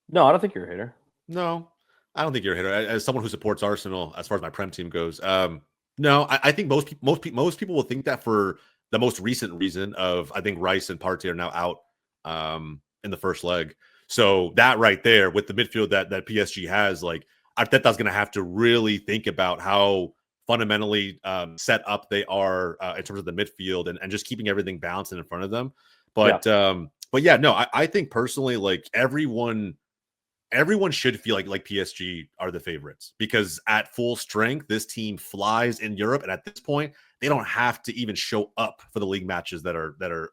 No, I don't think you're a hater. No, I don't think you're a hater. As someone who supports Arsenal, as far as my Prem team goes, no, I think most people will think that for the most recent reason of, I think Rice and Partey are now out in the first leg. So that right there with the midfield that PSG has, like Arteta's going to have to really think about how fundamentally set up they are in terms of the midfield and just keeping everything balanced in front of them. But yeah, no, I think personally, like everyone should feel like PSG are the favorites, because at full strength, this team flies in Europe. And at this point, they don't have to even show up for the league matches that are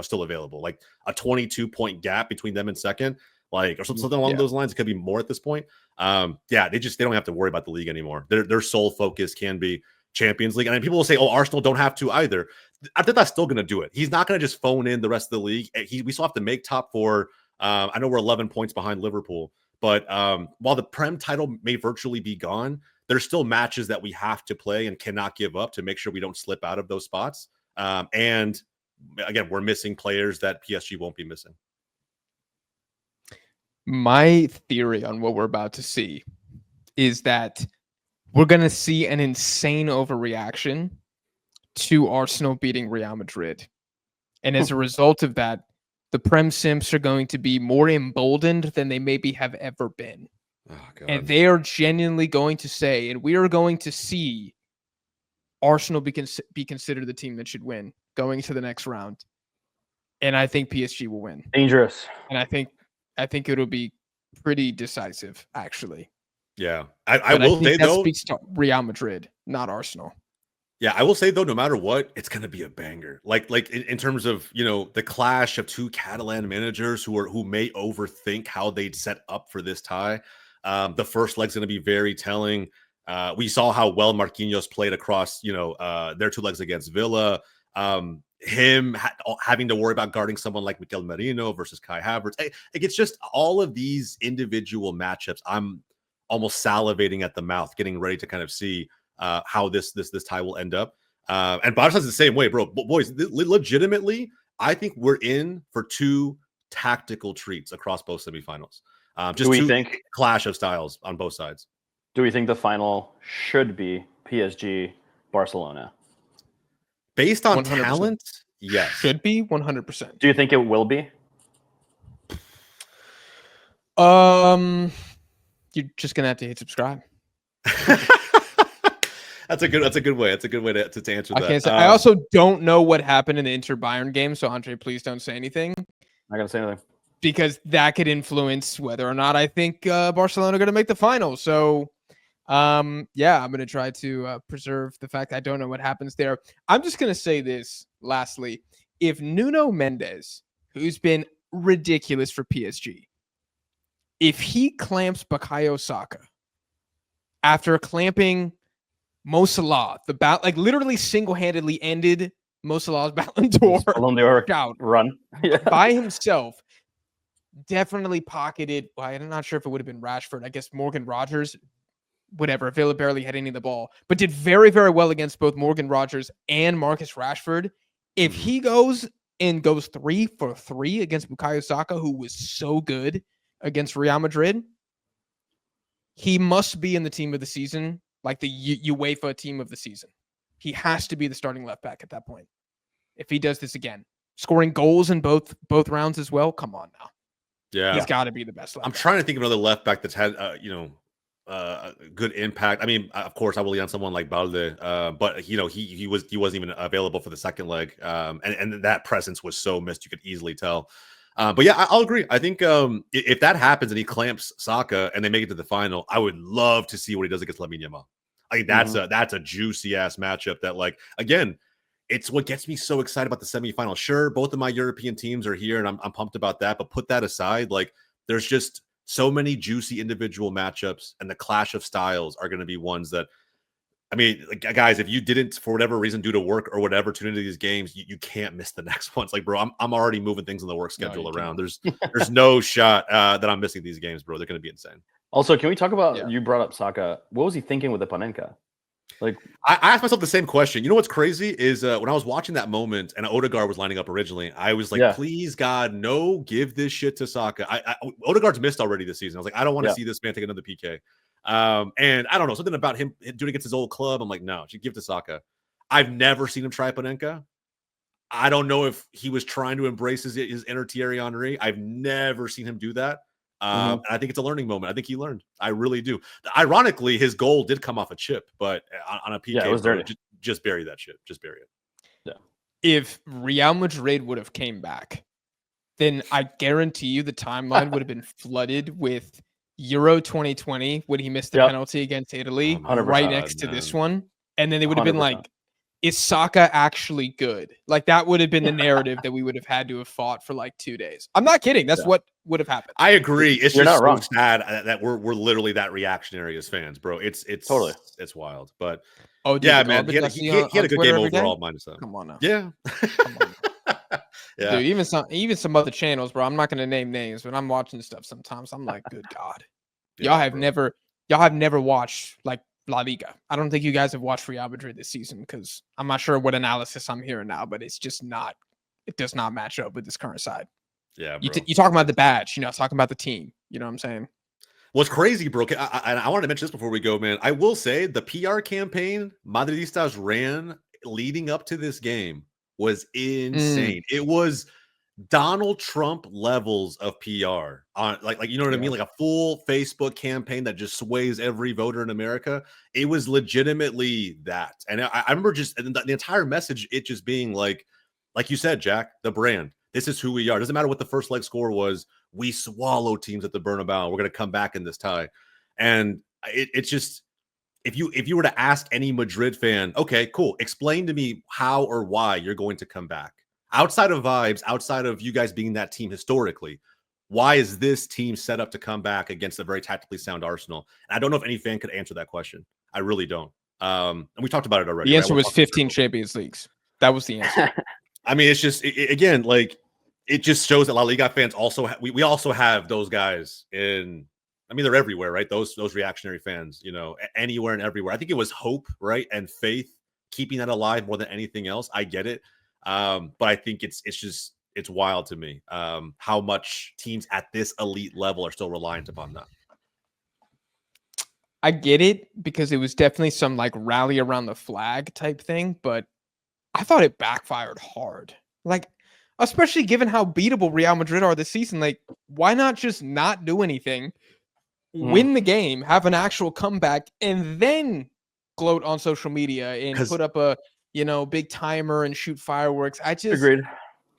still available. Like a 22-point gap between them and second, like, or something along those lines. It could be more at this point. They don't have to worry about the league anymore. Their sole focus can be Champions League. And people will say, oh, Arsenal don't have to either. I think that's still going to do it. He's not going to just phone in the rest of the league. We still have to make top four. I know we're 11 points behind Liverpool, but while the Prem title may virtually be gone, there's still matches that we have to play and cannot give up to make sure we don't slip out of those spots. And again, we're missing players that PSG won't be missing. My theory on what we're about to see is that we're going to see an insane overreaction to Arsenal beating Real Madrid. And as a result of that, the Prem Simps are going to be more emboldened than they maybe have ever been. Oh, God. And they are genuinely going to say, and we are going to see Arsenal be considered the team that should win going to the next round. And I think PSG will win. Dangerous. And I think it'll be pretty decisive, actually. Yeah. I will say, that though, speaks to Real Madrid, not Arsenal. Yeah, I will say, though, no matter what, it's going to be a banger. Like in terms of, the clash of two Catalan managers who may overthink how they'd set up for this tie. The first leg's going to be very telling. We saw how well Marquinhos played across, their two legs against Villa. Him having to worry about guarding someone like Mikel Merino versus Kai Havertz. It's just all of these individual matchups. I'm almost salivating at the mouth, getting ready to kind of see how this tie will end up. And Barca's the same way, bro. Boys, legitimately, I think we're in for two tactical treats across both semifinals. Just two clash of styles on both sides. Do we think the final should be PSG Barcelona? Based on 100%. Talent, yes. Should be 100%. Do you think it will be? You're just gonna have to hit subscribe. That's a good way. That's a good way to answer that. I can't say. I also don't know what happened in the Inter Bayern game, so Andre, please don't say anything. Not gonna say anything because that could influence whether or not I think Barcelona are going to make the final. So Yeah, I'm gonna try to preserve the fact I don't know what happens there. I'm just gonna say this lastly: if Nuno Mendes, who's been ridiculous for PSG, if he clamps Bukayo Saka after clamping Mo Salah, like literally single-handedly ended Mo Salah's Ballon d'Or Ballon d'Or shout run. Yeah. by himself, definitely pocketed. Well, I'm not sure if it would have been Rashford. I guess Morgan Rogers, whatever. Villa barely had any of the ball, but did very, very well against both Morgan Rogers and Marcus Rashford. If he goes 3 for 3 against Bukayo Saka, who was so good against Real Madrid, he must be in the team of the season, like the UEFA team of the season. He has to be the starting left back at that point. If he does this again, scoring goals in both rounds as well, come on now. Yeah, he's got to be the best left I'm back. trying to think of another left back that's had good impact. I mean, of course, I will lean on someone like Balde, but he wasn't even available for the second leg, and that presence was so missed. You could easily tell. But yeah, I'll agree. I think if that happens and he clamps Saka and they make it to the final, I would love to see what he does against Lamine Yamal. I think that's a juicy ass matchup that, like, again, it's what gets me so excited about the semifinal. Sure, both of my European teams are here, and I'm pumped about that. But put that aside, like, there's just so many juicy individual matchups, and the clash of styles are going to be ones that, I mean, like, guys, if you didn't, for whatever reason, due to work or whatever, tune into these games, you can't miss the next ones. Like, bro, I'm already moving things in the work schedule around. There's no shot that I'm missing these games, bro. They're going to be insane. Also, can we talk about, you brought up Saka. What was he thinking with the Panenka? Like, I asked myself the same question. You know what's crazy is when I was watching that moment and Odegaard was lining up originally, I was like, please, God, no, give this shit to Saka. Odegaard's missed already this season. I was like, I don't want to see this man take another PK. And I don't know, something about him doing against his old club. I'm like, no, should give to Saka. I've never seen him try Panenka. I don't know if he was trying to embrace his inner Thierry Henry. I've never seen him do that. And I think it's a learning moment. I think he learned. I really do. Ironically, his goal did come off a chip, but on a PK, it was dirty. Just bury that chip. Just bury it. Yeah. If Real Madrid would have came back, then I guarantee you the timeline would have been flooded with Euro 2020 when he missed the penalty against Italy, right next to this one. And then they would have been like, is Saka actually good? Like, that would have been the narrative that we would have had to have fought for like 2 days. I'm not kidding. That's what would have happened. I agree. It's just so sad that we're literally that reactionary as fans, bro. It's totally, it's wild. But dude, yeah, man, he had a good game overall. Minus that. Come on now. Yeah. Come on now. Yeah. Dude, even some other channels, bro. I'm not gonna name names, but I'm watching stuff sometimes. I'm like, good God. Y'all have never watched like La Liga. I don't think you guys have watched Real Madrid this season because I'm not sure what analysis I'm hearing now, but it's just not. It does not match up with this current side. Yeah, you talking about the badge, talking about the team. You know what I'm saying? What's crazy, bro? I wanted to mention this before we go, man. I will say the PR campaign Madridistas ran leading up to this game was insane. It was Donald Trump levels of PR on like you know what I mean? Like a full Facebook campaign that just sways every voter in America. It was legitimately that. And I remember just the entire message, it just being like you said, Jack, the brand. This is who we are. Doesn't matter what the first leg score was. We swallow teams at the Bernabeu. We're going to come back in this tie. And it's just, if you were to ask any Madrid fan, okay, cool, explain to me how or why you're going to come back. Outside of vibes, outside of you guys being that team historically, why is this team set up to come back against a very tactically sound Arsenal? And I don't know if any fan could answer that question. I really don't. And we talked about it already. The answer was 15 Champions Leagues. That was the answer. I mean, it's just, again, like, it just shows that La Liga fans also we also have those guys in. I mean, they're everywhere, right? Those reactionary fans, anywhere and everywhere. I think it was hope, right, and faith, keeping that alive more than anything else. I get it, but I think it's wild to me how much teams at this elite level are still reliant upon that. I get it because it was definitely some like rally around the flag type thing, but I thought it backfired hard. Like, especially given how beatable Real Madrid are this season, like, why not just not do anything, win the game, have an actual comeback, and then gloat on social media and put up a big timer and shoot fireworks? I just agreed.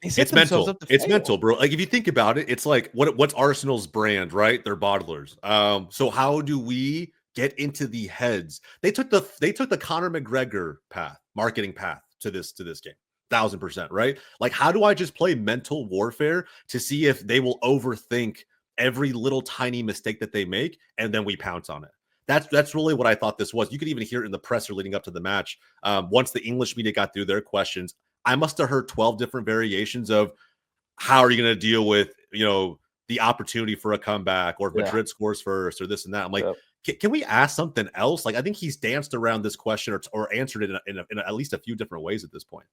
It's mental. It's mental, bro. Like, if you think about it, it's like what's Arsenal's brand, right? They're bottlers. So how do we get into the heads. They took the Conor McGregor path, marketing path to this game. 1,000%, right? Like, how do I just play mental warfare to see if they will overthink every little tiny mistake that they make, and then we pounce on it? That's really what I thought this was. You could even hear it in the presser leading up to the match. Once the English media got through their questions, I must have heard 12 different variations of how are you going to deal with, the opportunity for a comeback, or if Madrid scores first, or this and that. I'm like, can we ask something else? Like, I think he's danced around this question or answered it in at least a few different ways at this point.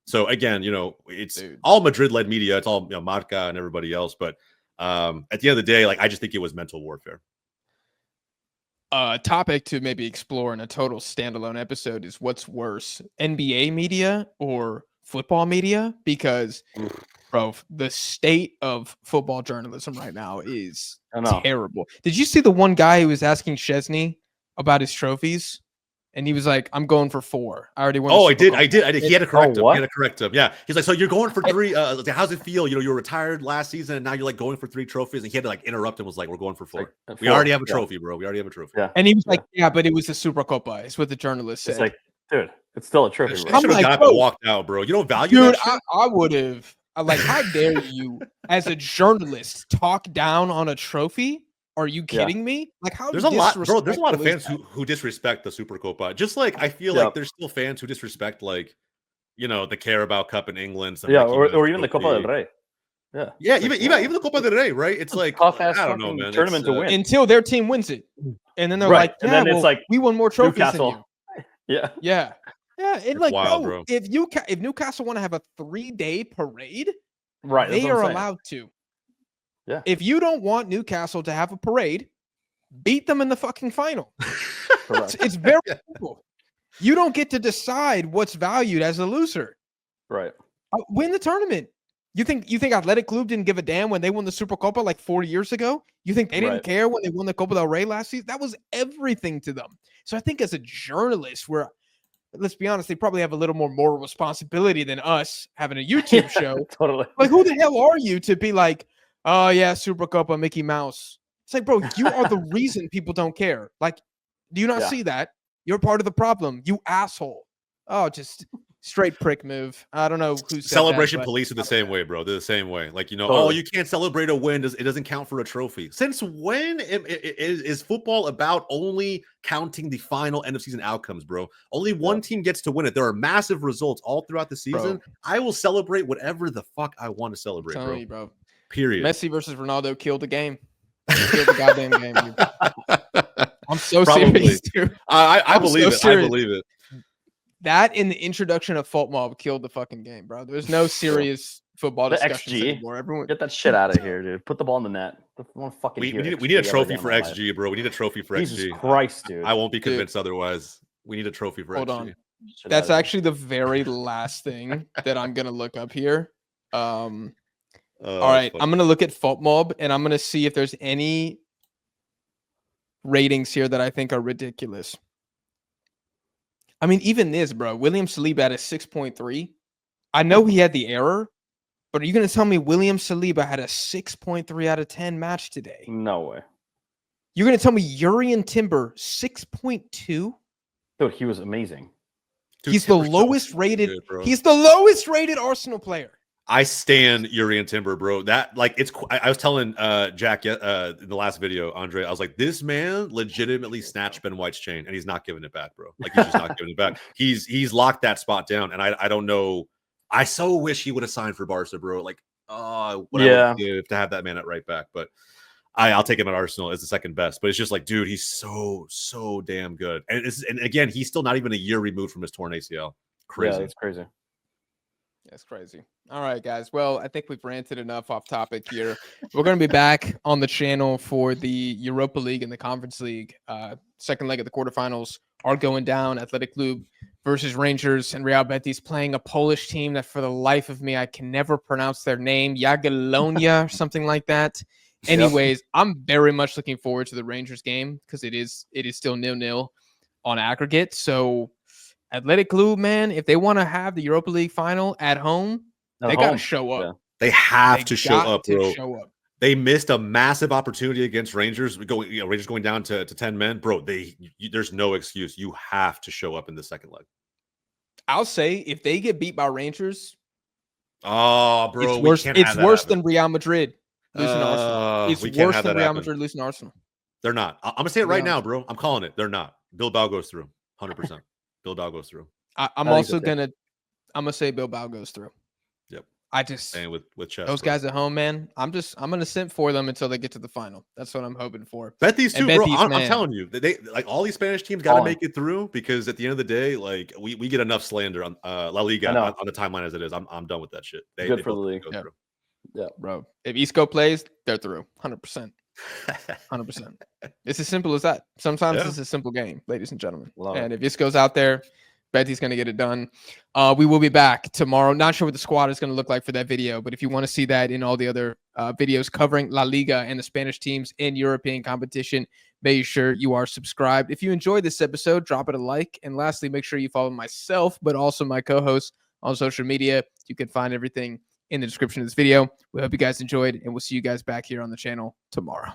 So again, it's all Madrid-led media. It's all Marca and everybody else. But at the end of the day, like, I just think it was mental warfare. Topic to maybe explore in a total standalone episode is what's worse, NBA media or football media? Because, bro, the state of football journalism right now is terrible. Did you see the one guy who was asking Szczesny about his trophies? And he was like, I'm going for 4. I already won. Oh, I did. He had to correct him. Yeah. He's like, so you're going for 3. How's it feel? You were retired last season and now you're like going for 3 trophies. And he had to like interrupt and was like, we're going for 4. We already have a trophy, bro. We already have a trophy. Yeah. And he was like, yeah, but it was the Super Copa. It's what the journalist said. It's like, dude, it's still a trophy. You should have got up and walked out, bro. You don't value that shit? I would have. Like, how dare you, as a journalist, talk down on a trophy? Are you kidding me? Like, how there's a lot, bro. There's a lot of fans who disrespect the Super Copa. Just like I feel like there's still fans who disrespect, like, the Carabao Cup in England. Or even the Copa del Rey. Yeah, even the Copa del Rey, right? It's like, I don't know, man. Tournament to win until their team wins it, and then they're like, yeah, and then it's like we won more trophies Newcastle. than you. Yeah. And like, wild, bro. If Newcastle want to have a 3-day parade, right, they are allowed to. Yeah. If you don't want Newcastle to have a parade, beat them in the fucking final. It's very simple. You don't get to decide what's valued as a loser. Right. Win the tournament. You think Athletic Club didn't give a damn when they won the Super Copa like 4 years ago? You think they didn't care when they won the Copa del Rey last season? That was everything to them. So I think as a journalist, let's be honest, they probably have a little more moral responsibility than us having a YouTube show. Totally. Like, who the hell are you to be like, oh, yeah, Super Copa, Mickey Mouse. It's like, bro, you are the reason people don't care. Like, do you not see that? You're part of the problem, you asshole. Oh, just straight prick move. I don't know who said Celebration that, police are the same way, bro. They're the same way. Like, totally. You can't celebrate a win. It doesn't count for a trophy. Since when is football about only counting the final end of season outcomes, bro? Only one team gets to win it. There are massive results all throughout the season. Bro. I will celebrate whatever the fuck I want to celebrate, bro. Period. Messi versus Ronaldo killed the game. Killed the goddamn game, dude. I'm so serious, dude. I believe it. I believe it. That in the introduction of Fault Mob killed the fucking game, bro. There's no serious football discussions anymore. Everyone, get that shit out of here, dude. Put the ball in the net. We need a trophy for XG, bro. We need a trophy for Jesus XG. Christ, dude. I won't be convinced otherwise. We need a trophy for XG. Hold on. That's actually the very last thing that I'm gonna look up here. All right, I'm going to look at Fault Mob, and I'm going to see if there's any ratings here that I think are ridiculous. I mean, even this, bro. William Saliba had a 6.3. I know he had the error, but are you going to tell me William Saliba had a 6.3 out of 10 match today? No way. You're going to tell me Urian Timber 6.2? Dude, he was amazing. Dude, he's the lowest rated. He's the lowest rated Arsenal player. I stand Urian Timber, bro. That I was telling Jack in the last video, Andre, I was like, this man legitimately snatched Ben White's chain and he's not giving it back, bro. Like, he's just not giving it back. He's locked that spot down, and I don't know. I so wish he would have signed for Barca, bro. Like, I would give to have that man at right back, but I'll take him at Arsenal as the second best. But it's just like, dude, he's so damn good. And again, he's still not even a year removed from his torn ACL. Crazy. Yeah, that's crazy. That's crazy. All right, guys. Well, I think we've ranted enough off topic here. We're going to be back on the channel for the Europa League and the Conference League. Second leg of the quarterfinals are going down. Athletic Club versus Rangers, and Real Betis playing a Polish team that for the life of me, I can never pronounce their name. Jagiellonia or something like that. Anyways, I'm very much looking forward to the Rangers game because it is still 0-0 on aggregate. So Athletic Club, man, if they want to have the Europa League final at home, they got to show up. Yeah. They have to show up, bro. They missed a massive opportunity against Rangers. Rangers going down to 10 men, bro. There's no excuse. You have to show up in the second leg. I'll say if they get beat by Rangers, oh, bro, it's worse. It's worse than happen. Real Madrid losing to Arsenal. It's worse than Real Madrid losing to Arsenal. They're not. I'm gonna say it right now, bro. I'm calling it. They're not. Bilbao goes through 100%. Bilbao goes through. I'm also gonna say Bilbao goes through. Yep. I just staying with chess, those guys at home, man. I'm gonna simp for them until they get to the final. That's what I'm hoping for. Betis too, bro. I'm telling you, they like all these Spanish teams got to make it through, because at the end of the day, like we get enough slander on La Liga on the timeline as it is. I'm done with that shit. Good for the league. Yeah, bro. If Isco plays, they're through 100%. 100%. It's as simple as that. Sometimes it's a simple game, ladies and gentlemen. And if Isco's out there, Betty's going to get it done. We will be back tomorrow. Not sure what the squad is going to look like for that video, but if you want to see that in all the other videos covering La Liga and the Spanish teams in European competition, make sure you are subscribed. If you enjoyed this episode, drop it a like. And lastly, make sure you follow myself, but also my co-hosts on social media. You can find everything in the description of this video. We hope you guys enjoyed, and we'll see you guys back here on the channel tomorrow.